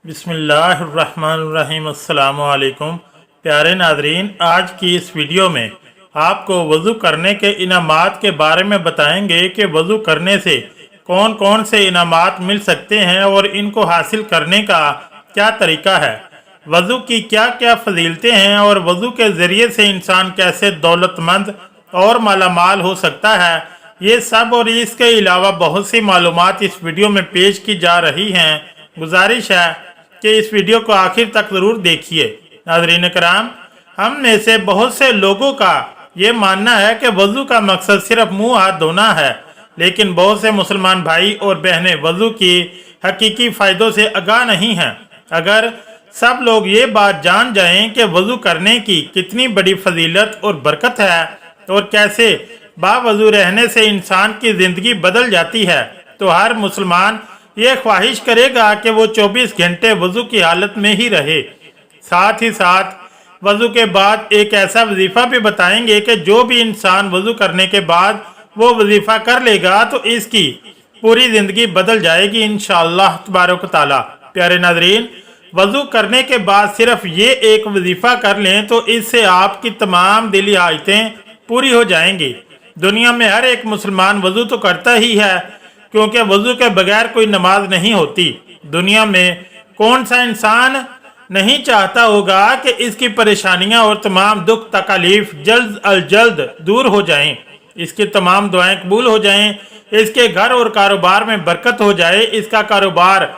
बिस्मिल्लाहिर्रहमानिर्रहीम। अस्सलामु अलैकुम। प्यारे नाजरीन, आज की इस वीडियो में आपको वज़ू करने के इनामात के बारे में बताएंगे कि वज़ू करने से कौन कौन से इनामात मिल सकते हैं और इनको हासिल करने का क्या तरीका है, वज़ू की क्या क्या फजीलतें हैं और वज़ू के ज़रिए से इंसान कैसे दौलतमंद और मालामाल हो सकता है। ये सब और इसके अलावा बहुत सी मालूमात इस वीडियो में पेश की जा रही हैं। गुजारिश है कि इस वीडियो को आखिर तक ज़रूर देखिए। नाज़रीन कराम, हम में से बहुत से लोगों का ये मानना है कि वज़ू का मकसद सिर्फ मुंह हाथ धोना है, लेकिन बहुत से मुसलमान भाई और बहनें वज़ू की हकीकी फ़ायदों से आगाह नहीं हैं। अगर सब लोग ये बात जान जाएं कि वज़ू करने की कितनी बड़ी फजीलत और बरकत है और कैसे बावज़ू रहने से इंसान की ज़िंदगी बदल जाती है, तो हर मुसलमान ये ख्वाहिश करेगा कि वो 24 घंटे वज़ू की हालत में ही रहे। साथ ही साथ वज़ू के बाद एक ऐसा वजीफ़ा भी बताएंगे कि जो भी इंसान वज़ू करने के बाद वो वजीफ़ा कर लेगा तो इसकी पूरी ज़िंदगी बदल जाएगी इंशाअल्लाह तबारक ताला। प्यारे नाज़रीन, वज़ू करने के बाद सिर्फ ये एक वजीफ़ा कर लें तो इससे आपकी तमाम दिली हाजतें पूरी हो जाएंगी। दुनिया में हर एक मुसलमान वज़ू तो करता ही है, क्योंकि वज़ू के बगैर कोई नमाज नहीं होती। दुनिया में कौन सा इंसान नहीं चाहता होगा कि इसकी परेशानियां और तमाम दुख तकलीफ जल्द अज जल्द दूर हो जाएं, इसकी तमाम दुआएं कबूल हो जाएं, इसके घर और कारोबार में बरकत हो जाए, इसका कारोबार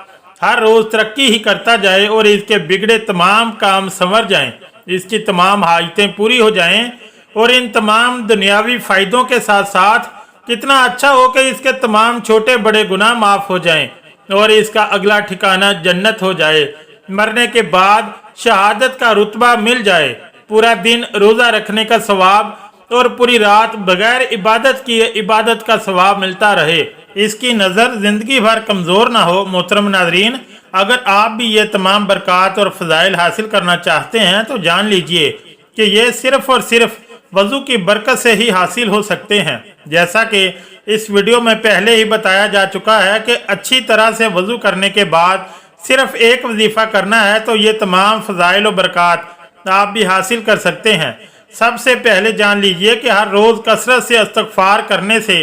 हर रोज़ तरक्की ही करता जाए और इसके बिगड़े तमाम काम संवर जाएं, इसकी तमाम हाजतें पूरी हो जाएं और इन तमाम दुनियावी फ़ायदों के साथ साथ कितना अच्छा हो कि इसके तमाम छोटे बड़े गुनाह माफ़ हो जाएं और इसका अगला ठिकाना जन्नत हो जाए, मरने के बाद शहादत का रुतबा मिल जाए, पूरा दिन रोज़ा रखने का सवाब और पूरी रात बगैर इबादत किए इबादत का सवाब मिलता रहे, इसकी नज़र ज़िंदगी भर कमज़ोर ना हो। मोहतरम नाज़रीन, अगर आप भी ये तमाम बरक़ात और फ़ज़ाइल हासिल करना चाहते हैं तो जान लीजिए कि ये सिर्फ़ और सिर्फ वज़ू की बरकत से ही हासिल हो सकते हैं। जैसा कि इस वीडियो में पहले ही बताया जा चुका है कि अच्छी तरह से वज़ू करने के बाद सिर्फ एक वजीफ़ा करना है तो ये तमाम फ़ज़ाइल और बरक़ात आप भी हासिल कर सकते हैं। सबसे पहले जान लीजिए कि हर रोज़ कसरत से इस्तग़फ़ार करने से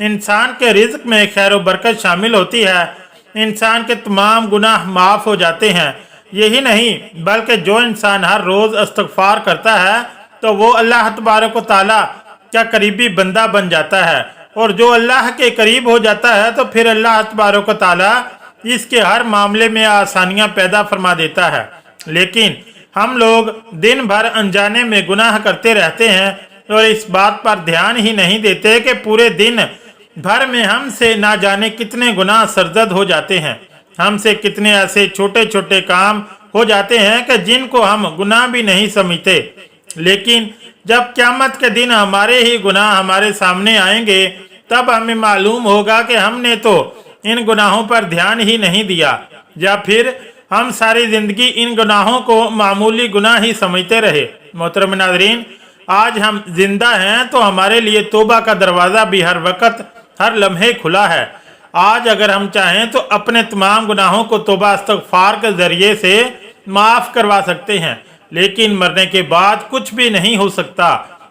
इंसान के रिज़्क़ में खैर और बरकत शामिल होती है, इंसान के तमाम गुनाह माफ़ हो जाते हैं। यही नहीं बल्कि जो इंसान हर रोज़ इस्तग़फ़ार करता है तो वो अल्लाह तबारक व तआला का करीबी बंदा बन जाता है, और जो अल्लाह के करीब हो जाता है तो फिर अल्लाह तबारक व तआला इसके हर मामले में आसानियां पैदा फरमा देता है। लेकिन हम लोग दिन भर अनजाने में गुनाह करते रहते हैं और इस बात पर ध्यान ही नहीं देते कि पूरे दिन भर में हमसे ना जाने कितने गुनाह सरजद हो जाते हैं, हमसे कितने ऐसे छोटे छोटे काम हो जाते हैं कि जिनको हम गुनाह भी नहीं समझते। लेकिन जब क़यामत के दिन हमारे ही गुनाह हमारे सामने आएंगे तब हमें मालूम होगा कि हमने तो इन गुनाहों पर ध्यान ही नहीं दिया, या फिर हम सारी ज़िंदगी इन गुनाहों को मामूली गुनाह ही समझते रहे। मोहतरम नाज़रीन, आज हम जिंदा हैं तो हमारे लिए तौबा का दरवाज़ा भी हर वक्त हर लम्हे खुला है। आज अगर हम चाहें तो अपने तमाम गुनाहों को तौबा इस्तग़फ़ार के ज़रिए से माफ़ करवा सकते हैं, लेकिन मरने के बाद कुछ भी नहीं हो सकता।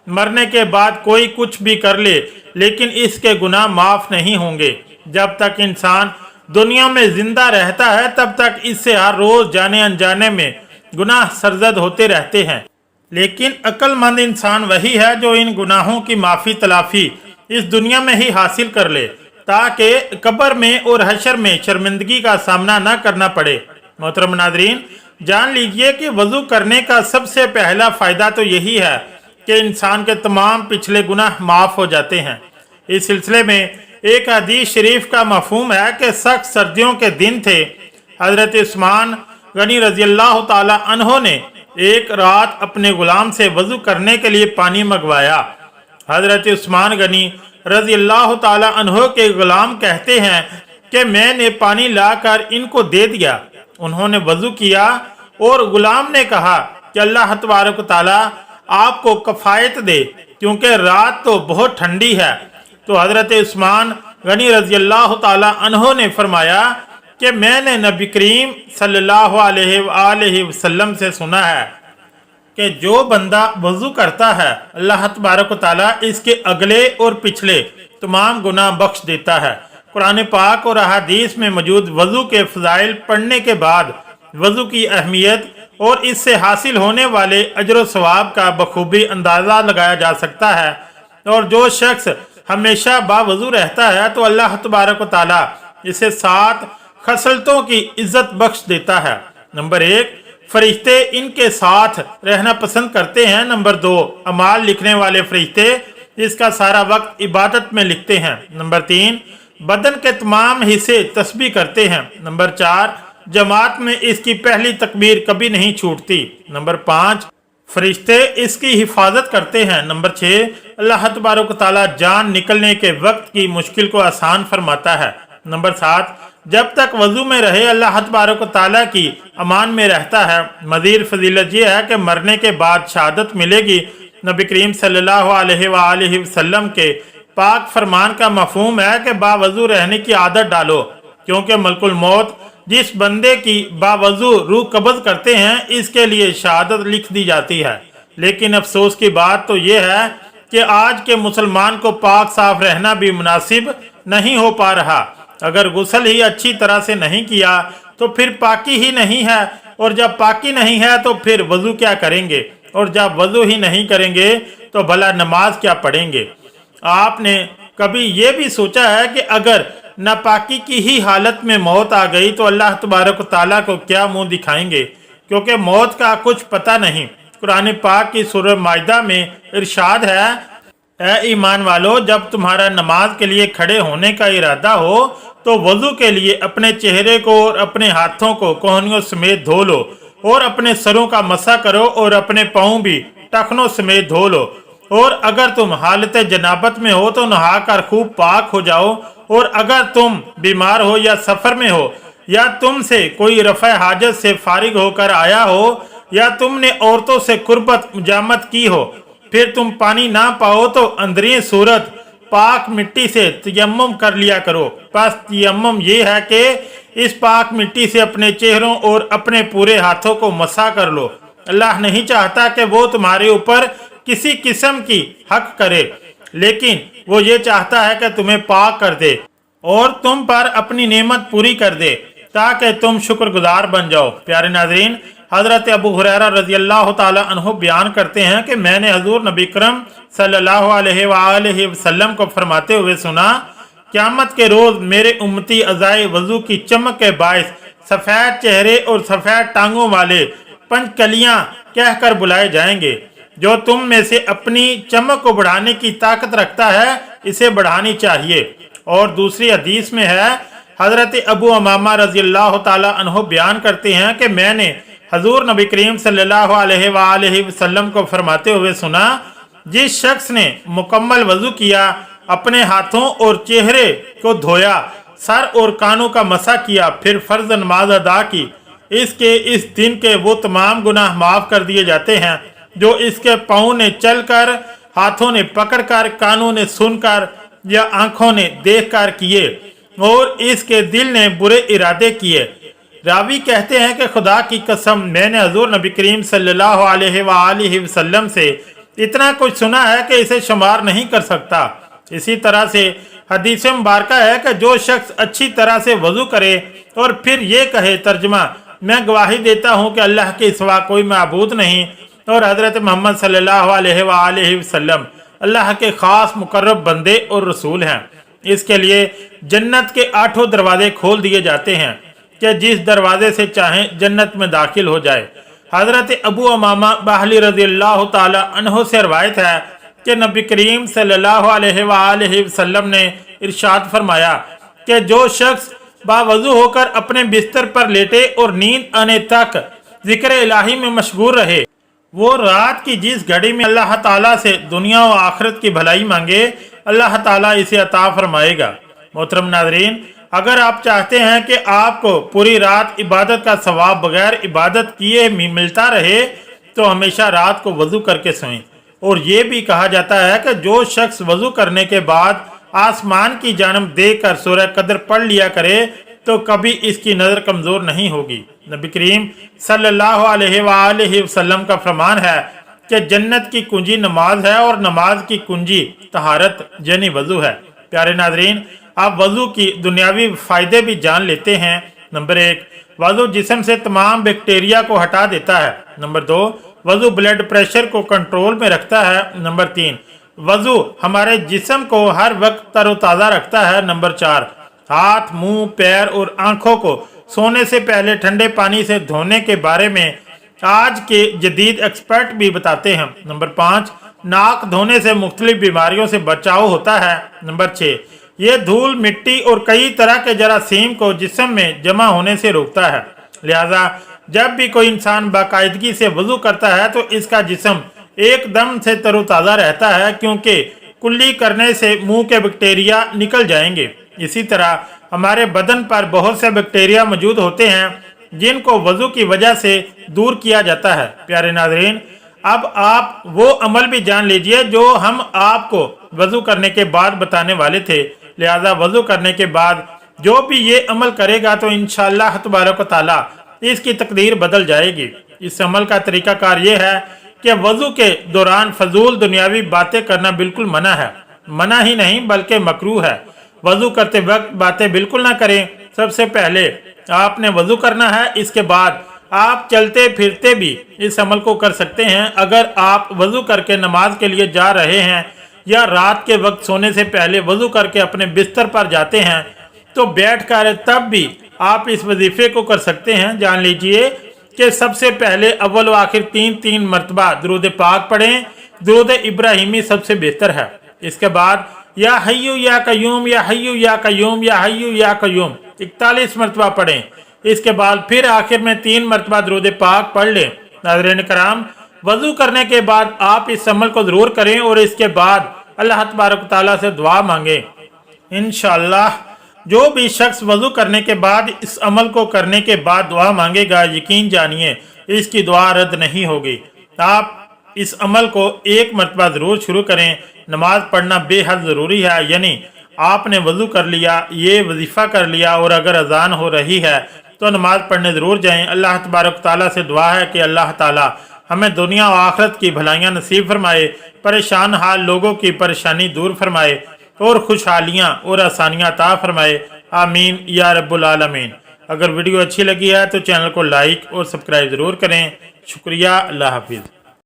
मरने के बाद कोई कुछ भी कर ले लेकिन इसके गुनाह माफ़ नहीं होंगे। जब तक इंसान दुनिया में ज़िंदा रहता है तब तक इससे हर रोज़ जाने अनजाने में गुनाह सरजद होते रहते हैं। लेकिन अक्लमंद इंसान वही है जो इन गुनाहों की माफ़ी तलाफ़ी इस दुनिया में ही हासिल कर ले, ताकि कब्र में और हशर में शर्मिंदगी का सामना न करना पड़े। मोहतरम नाज़रीन, जान लीजिए कि वज़ू करने का सबसे पहला फ़ायदा तो यही है कि इंसान के तमाम पिछले गुनाह माफ़ हो जाते हैं। इस सिलसिले में एक हदीस शरीफ का मफ़हूम है कि सख्त सर्दियों के दिन थे। हज़रत उस्मान गनी रज़ी अल्लाह ताला अन्हो ने एक रात अपने ग़ुलाम से वज़ू करने के लिए पानी मंगवाया। हज़रत उस्मान गनी रज़ी अल्लाह ताला अन्हो के ग़ुलाम कहते हैं कि मैंने पानी लाकर इनको दे दिया। उन्होंने वज़ू किया और ग़ुलाम ने कहा कि अल्लाह तबारक ताला आपको कफ़ायत दे, क्योंकि रात तो बहुत ठंडी है। तो हज़रत उस्मान गनी रज़ी अल्लाह ताला अन्हो ने फरमाया کہ मैंने नबी करीम सल्लल्लाहु अलैहि वसल्लम से सुना है कि जो बंदा वज़ू करता है अल्लाह तबारक व तआला इसके अगले और पिछले तमाम गुनाह बख्श देता है। कुरान पाक और अहादीस में मौजूद वज़ू के फ़ज़ाइल पढ़ने के बाद वज़ू की अहमियत और इससे हासिल होने वाले अजर व सवाब का बखूबी अंदाज़ा लगाया जा सकता है। और जो शख्स हमेशा बावज़ू रहता है तो अल्लाह तबारक व तआला इसे 7 खसलतों की इज्जत बख्श देता है। नंबर 1, फरिश्ते इनके साथ रहना पसंद करते हैं। नंबर 2, अमाल लिखने वाले फरिश्ते इसका सारा वक्त इबादत में लिखते हैं। नंबर 3, बदन के तमाम हिस्से तस्बीह करते हैं। नंबर 4, जमात में इसकी पहली तकबीर कभी नहीं छूटती। नंबर 5, फरिश्ते इसकी हिफाजत करते हैं। नंबर 6, अल्लाह तबारक व तआला जान निकलने के वक्त की मुश्किल को आसान फरमाता है। नंबर 7, जब तक वज़ू में रहे अल्लाह तबारक व तआला की अमान में रहता है। मज़ीद फजीलत यह है कि मरने के बाद शहादत मिलेगी। नबी करीम सल्लल्लाहु अलैहि वसल्लम के पाक फरमान का मफहूम है कि बावज़ू रहने की आदत डालो, क्योंकि मलकुल मौत जिस बंदे की बावज़ू रूह कब्ज़ करते हैं इसके लिए शहादत लिख दी जाती है। लेकिन अफसोस की बात तो यह है कि आज के मुसलमान को पाक साफ रहना भी मुनासिब नहीं हो पा रहा। अगर गुस्ल ही अच्छी तरह से नहीं किया तो फिर पाकी ही नहीं है, और जब पाकी नहीं है तो फिर वज़ू क्या करेंगे, और जब वज़ू ही नहीं करेंगे तो भला नमाज क्या पढ़ेंगे। आपने कभी ये भी सोचा है कि अगर नापाकी की ही हालत में मौत आ गई तो अल्लाह तबारक व तआला को क्या मुंह दिखाएंगे, क्योंकि मौत का कुछ पता नहीं। कुरान पाक की सूरह माइदा में इरशाद है, ऐ ईमान वालो, जब तुम्हारा नमाज के लिए खड़े होने का इरादा हो तो वज़ू के लिए अपने चेहरे को और अपने हाथों को कोहनियों समेत धो लो, और अपने सरों का मसा करो, और अपने पाँव भी टखनों समेत धो लो। और अगर तुम हालत जनाबत में हो तो नहाकर खूब पाक हो जाओ, और अगर तुम बीमार हो या सफ़र में हो, या तुमसे कोई रफ़ा हाजत से फारिग होकर आया हो, या तुमने औरतों से कुर्बत मुजामत की हो, फिर तुम पानी ना पाओ तो अंदरी सूरत पाक मिट्टी से तयम्मुम कर लिया करो। बस तयम्मुम ये है कि इस पाक मिट्टी से अपने चेहरों और अपने पूरे हाथों को मसा कर लो। अल्लाह नहीं चाहता कि वो तुम्हारे ऊपर किसी किस्म की हक करे, लेकिन वो ये चाहता है कि तुम्हें पाक कर दे और तुम पर अपनी नेमत पूरी कर दे ताकि तुम शुक्रगुजार बन जाओ। प्यारे नाज़रीन, हज़रत अबू हुरैरा रज़ी अल्लाह ताला अन्हु बयान करते हैं कि मैंने हजूर नबी करम सल्लल्लाहु अलैहि वसल्लम को फरमाते हुए सुना, क़यामत के रोज़ मेरे उम्मती अज़ाए वज़ू की चमक के बायस सफ़ेद चेहरे और सफ़ेद टांगों वाले पंचकलियाँ कहकर बुलाए जाएंगे। जो तुम में से अपनी चमक को बढ़ाने की ताकत रखता है इसे बढ़ानी चाहिए। और दूसरी हदीस में है, हज़रत अबू अमामा रज़ी अल्लाह ताला अन्हु बयान करते हैं कि मैंने हजूर नबी करीम सल्लल्लाहु अलैहि वसल्लम को फरमाते हुए सुना, जिस शख्स ने मुकम्मल वज़ू किया, अपने हाथों और चेहरे को धोया, सर और कानों का मसा किया, फिर फ़र्ज़ नमाज अदा की, इसके इस दिन के वो तमाम गुनाह माफ़ कर दिए जाते हैं जो इसके पाँव ने चलकर, हाथों ने पकड़कर, कानों ने सुनकर या आंखों ने देखकर किए और इसके दिल ने बुरे इरादे किए। रावी कहते हैं कि खुदा की कसम, मैंने हजूर नबी करीम सल्लल्लाहु अलैहि वसल्लम से इतना कुछ सुना है कि इसे शुमार नहीं कर सकता। इसी तरह से हदीस मुबारक है कि जो शख्स अच्छी तरह से वज़ू करे और फिर ये कहे, तर्जमा, मैं गवाही देता हूँ कि अल्लाह के सिवा कोई माबूद नहीं और हज़रत मोहम्मद सल्लल्लाहु अलैहि वसल्लम अल्लाह के ख़ास मुकर्रब बंदे और रसूल हैं, इसके लिए जन्नत के 8 दरवाजे खोल दिए जाते हैं कि जिस दरवाजे से चाहें जन्नत में दाखिल हो जाए। हज़रत अबू अमामा बाहली रज़ी अल्लाह ताला अन्हु से रवायत है कि नबी करीम सल्लल्लाहु अलैहि वसल्लम ने इरशाद फरमाया कि जो शख्स बावज़ू होकर अपने बिस्तर पर लेटे और नींद आने तक जिक्र इलाही में मशगूल रहे, वो रात की जिस घड़ी में अल्लाह ताला से दुनिया और आखिरत की भलाई मांगे, अल्लाह ताला इसे अता फरमाएगा। मोहतरम नाज़रीन, अगर आप चाहते हैं कि आपको पूरी रात इबादत का सवाब बगैर इबादत किए मिलता रहे तो हमेशा रात को वज़ू करके सोएं। और ये भी कहा जाता है कि जो शख्स वज़ू करने के बाद आसमान की जानब देख कर सूरह कदर पढ़ लिया करे तो कभी इसकी नज़र कमज़ोर नहीं होगी। नबी करीम सल्लल्लाहु अलैहि वसल्लम का फरमान है कि जन्नत की कुंजी नमाज है और नमाज की कुंजी तहारत यानी वज़ू है। प्यारे नाज़रीन, आप वज़ू की दुनियावी फ़ायदे भी जान लेते हैं। नंबर 1, वज़ू जिस्म से तमाम बैक्टीरिया को हटा देता है। नंबर 2, वज़ू ब्लड प्रेशर को कंट्रोल में रखता है। नंबर 3, वज़ू हमारे जिस्म को हर वक्त तरोताज़ा रखता है। नंबर 4, हाथ, मुंह, पैर और आंखों को सोने से पहले ठंडे पानी से धोने के बारे में आज के जदीद एक्सपर्ट भी बताते हैं। नंबर 5, नाक धोने से मुख्तलिफ बीमारियों से बचाव होता है। नंबर 6, ये धूल, मिट्टी और कई तरह के जरासीम को जिस्म में जमा होने से रोकता है। लिहाजा जब भी कोई इंसान बाकायदगी से वज़ू करता है तो इसका जिस्म एकदम से तरोताज़ा रहता है, क्योंकि कुल्ली करने से मुंह के बैक्टीरिया निकल जाएंगे। इसी तरह हमारे बदन पर बहुत से बैक्टीरिया मौजूद होते हैं जिनको वज़ू की वजह से दूर किया जाता है। प्यारे नाज़रीन, अब आप वो अमल भी जान लीजिए जो हम आपको वज़ू करने के बाद बताने वाले थे। लिहाजा वज़ू करने के बाद जो भी ये अमल करेगा तो इंशाअल्लाह तबारक व तआला इसकी तकदीर बदल जाएगी। इस अमल का तरीकाकार ये है कि वज़ू के दौरान फजूल दुनियावी बातें करना बिल्कुल मना है। मना ही नहीं बल्कि मकरूह है। वज़ू करते वक्त बातें बिल्कुल ना करें। सबसे पहले आपने वज़ू करना है, इसके बाद आप चलते फिरते भी इस अमल को कर सकते हैं। अगर आप वज़ू करके नमाज के लिए जा रहे हैं या रात के वक्त सोने से पहले वज़ू करके अपने बिस्तर पर जाते हैं तो बैठ कर तब भी आप इस वजीफे को कर सकते हैं। जान लीजिए कि सबसे पहले अव्वल व आखिर 3-3 मरतबा दुरूद पाक पढ़ें। दुरूद इब्राहिमी सबसे बेहतर है। इसके बाद या हय्यू या कय्यूम, या हय्यू या कय्यूम, या हय्यू या कय्यूम 41 मरतबा पढ़ें। इसके बाद फिर आखिर में 3 मरतबा दुरूद पाक पढ़ लें। नाज़रीन कराम, वज़ू करने के बाद आप इस अमल को ज़रूर करें और इसके बाद अल्लाह तबारक व तआला से दुआ मांगें। इंशाअल्लाह जो भी शख्स वज़ू करने के बाद इस अमल को करने के बाद दुआ मांगेगा, यकीन जानिए इसकी दुआ रद्द नहीं होगी। आप इस अमल को 1 मरतबा ज़रूर शुरू करें। नमाज पढ़ना बेहद ज़रूरी है, यानी आपने वज़ू कर लिया, ये वजीफ़ा कर लिया और अगर अजान हो रही है तो नमाज पढ़ने ज़रूर जाएं। अल्लाह तबारक व तआला से दुआ है कि अल्लाह ताला हमें दुनिया और आखिरत की भलाइयाँ नसीब फरमाए, परेशान हाल लोगों की परेशानी दूर फरमाए और खुशहालियाँ और आसानियाँ अता फरमाए। आमीन या रब्बुल आलमीन। अगर वीडियो अच्छी लगी है तो चैनल को लाइक और सब्सक्राइब ज़रूर करें। शुक्रिया। अल्लाह हाफिज़।